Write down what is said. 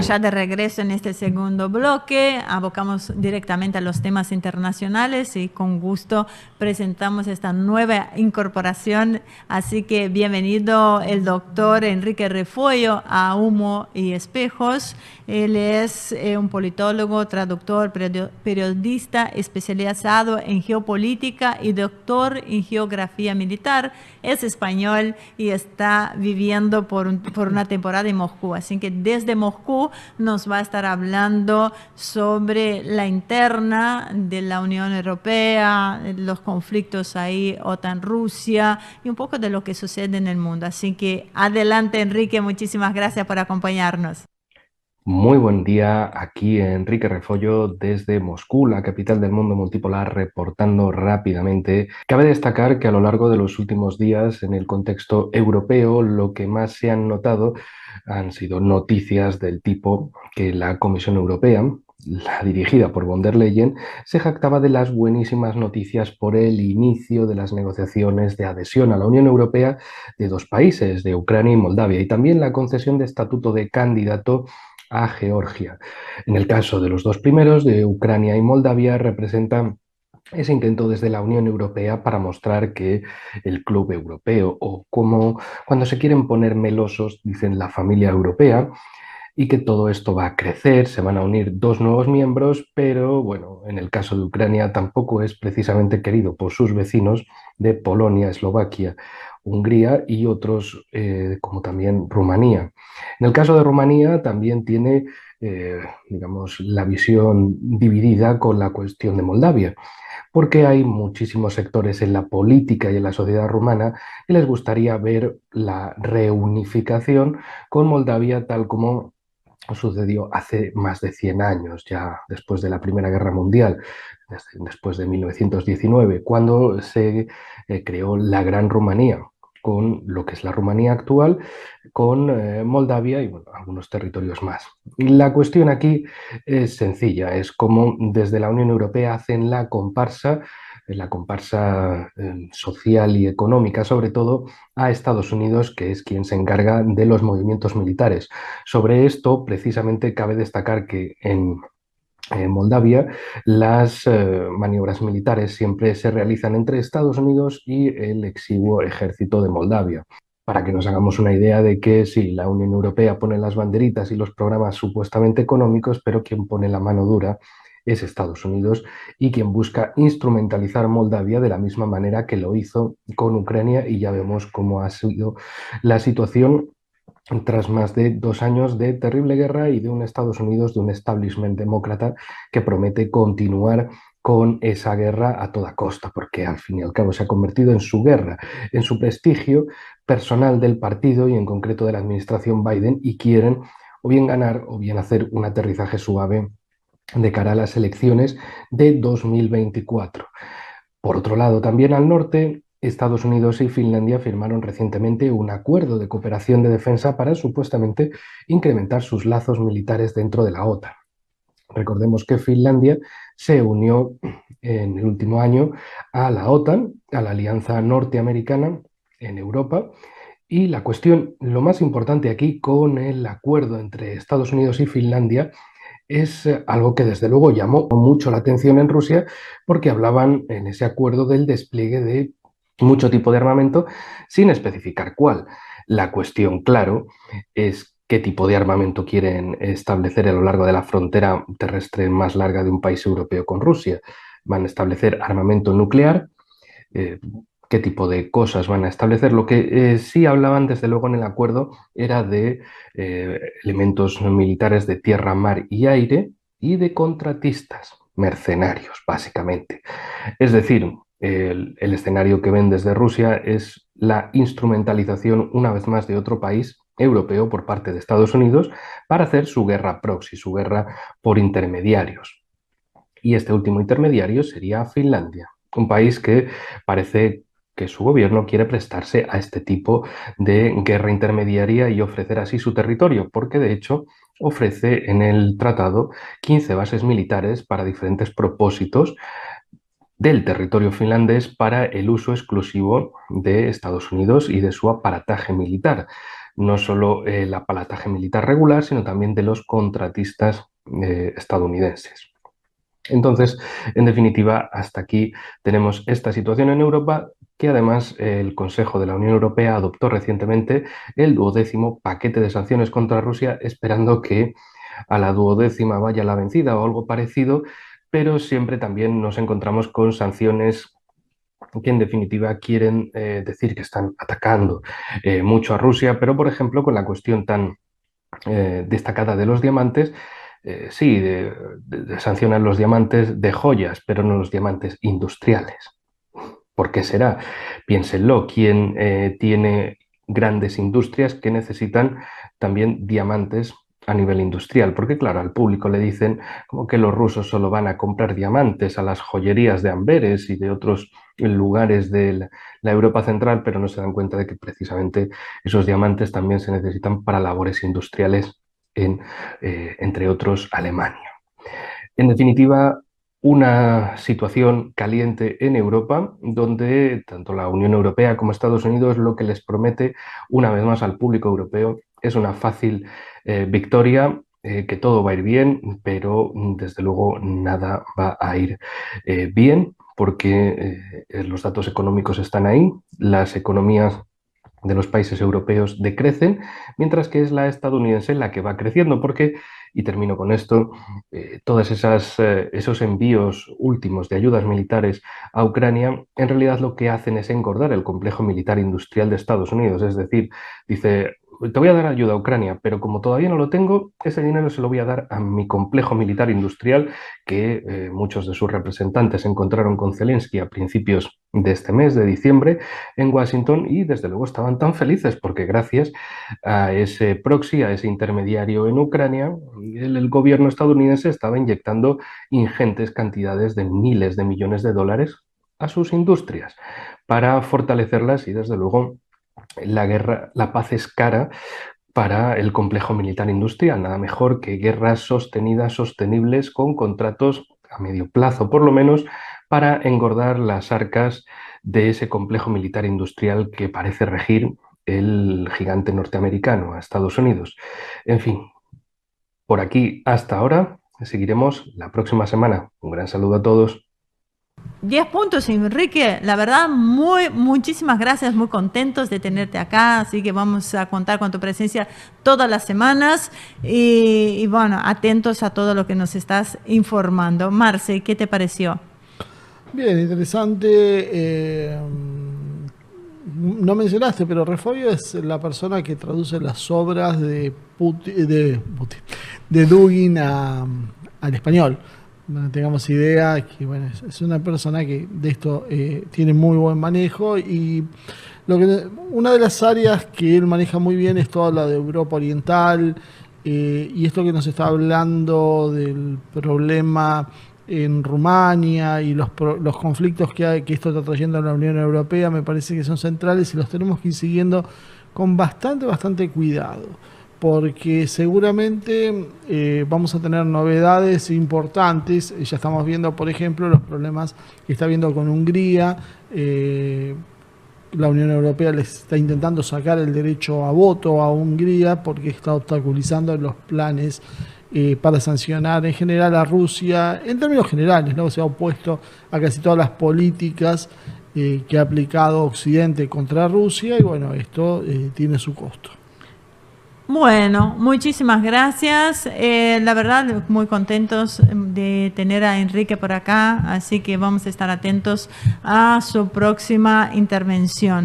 Estamos ya de regreso en este segundo bloque, abocamos directamente a los temas internacionales y con gusto presentamos esta nueva incorporación. Así que bienvenido el doctor Enrique Refollo a Humo y Espejos. Él es un politólogo, traductor, periodista especializado en geopolítica y doctor en geografía militar. Es español y está viviendo por una temporada en Moscú. Así que desde Moscú nos va a estar hablando sobre la interna de la Unión Europea, los conflictos ahí, OTAN-Rusia y un poco de lo que sucede en el mundo. Así que adelante, Enrique, muchísimas gracias por acompañarnos. Muy buen día, aquí Enrique Refollo desde Moscú, la capital del mundo multipolar, reportando rápidamente. Cabe destacar que a lo largo de los últimos días, en el contexto europeo, lo que más se han notado han sido noticias del tipo que la Comisión Europea, la dirigida por von der Leyen, se jactaba de las buenísimas noticias por el inicio de las negociaciones de adhesión a la Unión Europea de dos países, de Ucrania y Moldavia, y también la concesión de estatuto de candidato a Georgia. En el caso de los dos primeros, de Ucrania y Moldavia, representan ese intento desde la Unión Europea para mostrar que el club europeo, o como cuando se quieren poner melosos, dicen la familia europea, y que todo esto va a crecer, se van a unir dos nuevos miembros, pero bueno, en el caso de Ucrania tampoco es precisamente querido por sus vecinos de Polonia, Eslovaquia, Hungría y otros como también Rumanía. En el caso de Rumanía también tiene, digamos, la visión dividida con la cuestión de Moldavia, porque hay muchísimos sectores en la política y en la sociedad rumana que les gustaría ver la reunificación con Moldavia tal como sucedió hace más de 100 años, ya después de la Primera Guerra Mundial, después de 1919, cuando se creó la Gran Rumanía, con lo que es la Rumanía actual, con Moldavia y bueno, algunos territorios más. La cuestión aquí es sencilla, es cómo desde la Unión Europea hacen la comparsa social y económica, sobre todo a Estados Unidos, que es quien se encarga de los movimientos militares. Sobre esto, precisamente, cabe destacar que en Moldavia, las maniobras militares siempre se realizan entre Estados Unidos y el exiguo ejército de Moldavia. Para que nos hagamos una idea de que sí, la Unión Europea pone las banderitas y los programas supuestamente económicos, pero quien pone la mano dura es Estados Unidos y quien busca instrumentalizar Moldavia de la misma manera que lo hizo con Ucrania, y ya vemos cómo ha sido la situación tras más de 2 años de terrible guerra y de un Estados Unidos, de un establishment demócrata que promete continuar con esa guerra a toda costa, porque al fin y al cabo se ha convertido en su guerra, en su prestigio personal del partido y en concreto de la administración Biden, y quieren o bien ganar o bien hacer un aterrizaje suave de cara a las elecciones de 2024. Por otro lado, también al norte, Estados Unidos y Finlandia firmaron recientemente un acuerdo de cooperación de defensa para supuestamente incrementar sus lazos militares dentro de la OTAN. Recordemos que Finlandia se unió en el último año a la OTAN, a la Alianza Norteamericana en Europa, y la cuestión, lo más importante aquí con el acuerdo entre Estados Unidos y Finlandia, es algo que desde luego llamó mucho la atención en Rusia, porque hablaban en ese acuerdo del despliegue de mucho tipo de armamento sin especificar cuál. La cuestión, claro, es qué tipo de armamento quieren establecer a lo largo de la frontera terrestre más larga de un país europeo con Rusia. ¿Van a establecer armamento nuclear? eh, ¿Qué tipo de cosas van a establecer? Lo que sí hablaban, desde luego, en el acuerdo era de elementos militares de tierra, mar y aire, y de contratistas, mercenarios, básicamente. Es decir, el escenario que ven desde Rusia es la instrumentalización, una vez más, de otro país europeo por parte de Estados Unidos para hacer su guerra proxy, su guerra por intermediarios. Y este último intermediario sería Finlandia, un país que parece que su gobierno quiere prestarse a este tipo de guerra intermediaria y ofrecer así su territorio, porque de hecho ofrece en el tratado 15 bases militares para diferentes propósitos del territorio finlandés para el uso exclusivo de Estados Unidos y de su aparataje militar. no solo el aparataje militar regular, sino también de los contratistas estadounidenses. Entonces, en definitiva, hasta aquí tenemos esta situación en Europa, que además el Consejo de la Unión Europea adoptó recientemente el 12º paquete de sanciones contra Rusia, esperando que a la 12ª vaya la vencida o algo parecido, pero siempre también nos encontramos con sanciones que en definitiva quieren decir que están atacando mucho a Rusia, pero por ejemplo con la cuestión tan destacada de los diamantes, sí, sancionan los diamantes de joyas, pero no los diamantes industriales. ¿Por qué será? Piénsenlo, ¿quién tiene grandes industrias que necesitan también diamantes a nivel industrial? Porque claro, al público le dicen como que los rusos solo van a comprar diamantes a las joyerías de Amberes y de otros lugares de la Europa central, pero no se dan cuenta de que precisamente esos diamantes también se necesitan para labores industriales en, entre otros, Alemania. En definitiva, una situación caliente en Europa, donde tanto la Unión Europea como Estados Unidos lo que les promete una vez más al público europeo es una fácil victoria, que todo va a ir bien, pero desde luego nada va a ir bien, porque los datos económicos están ahí, las economías de los países europeos decrecen, mientras que es la estadounidense la que va creciendo, porque, y termino con esto, todos esos envíos últimos de ayudas militares a Ucrania, en realidad lo que hacen es engordar el complejo militar industrial de Estados Unidos. Es decir, dice, te voy a dar ayuda a Ucrania, pero como todavía no lo tengo, ese dinero se lo voy a dar a mi complejo militar industrial, que muchos de sus representantes se encontraron con Zelensky a principios de este mes, de diciembre, en Washington, y desde luego estaban tan felices porque gracias a ese proxy, a ese intermediario en Ucrania, el gobierno estadounidense estaba inyectando ingentes cantidades de miles de millones de dólares a sus industrias para fortalecerlas, y desde luego la paz es cara para el complejo militar industrial. Nada mejor que guerras sostenidas, sostenibles, con contratos a medio plazo, por lo menos, para engordar las arcas de ese complejo militar industrial que parece regir el gigante norteamericano, a Estados Unidos. En fin, por aquí hasta ahora. Seguiremos la próxima semana. Un gran saludo a todos. 10 puntos, Enrique. La verdad, muchísimas gracias, muy contentos de tenerte acá, así que vamos a contar con tu presencia todas las semanas y bueno, atentos a todo lo que nos estás informando. Marce, ¿qué te pareció? Bien, interesante. No mencionaste, pero Refogio es la persona que traduce las obras de Dugin al español. No tengamos idea que bueno, es una persona que de esto tiene muy buen manejo, y una de las áreas que él maneja muy bien es toda la de Europa Oriental, y esto que nos está hablando del problema en Rumania y los conflictos que esto está trayendo a la Unión Europea, me parece que son centrales y los tenemos que ir siguiendo con bastante cuidado, porque seguramente vamos a tener novedades importantes. Ya estamos viendo, por ejemplo, los problemas que está habiendo con Hungría. La Unión Europea les está intentando sacar el derecho a voto a Hungría porque está obstaculizando los planes para sancionar en general a Rusia, en términos generales, ¿no? Se ha opuesto a casi todas las políticas que ha aplicado Occidente contra Rusia, y bueno, esto tiene su costo. Bueno, muchísimas gracias. La verdad, muy contentos de tener a Enrique por acá, así que vamos a estar atentos a su próxima intervención.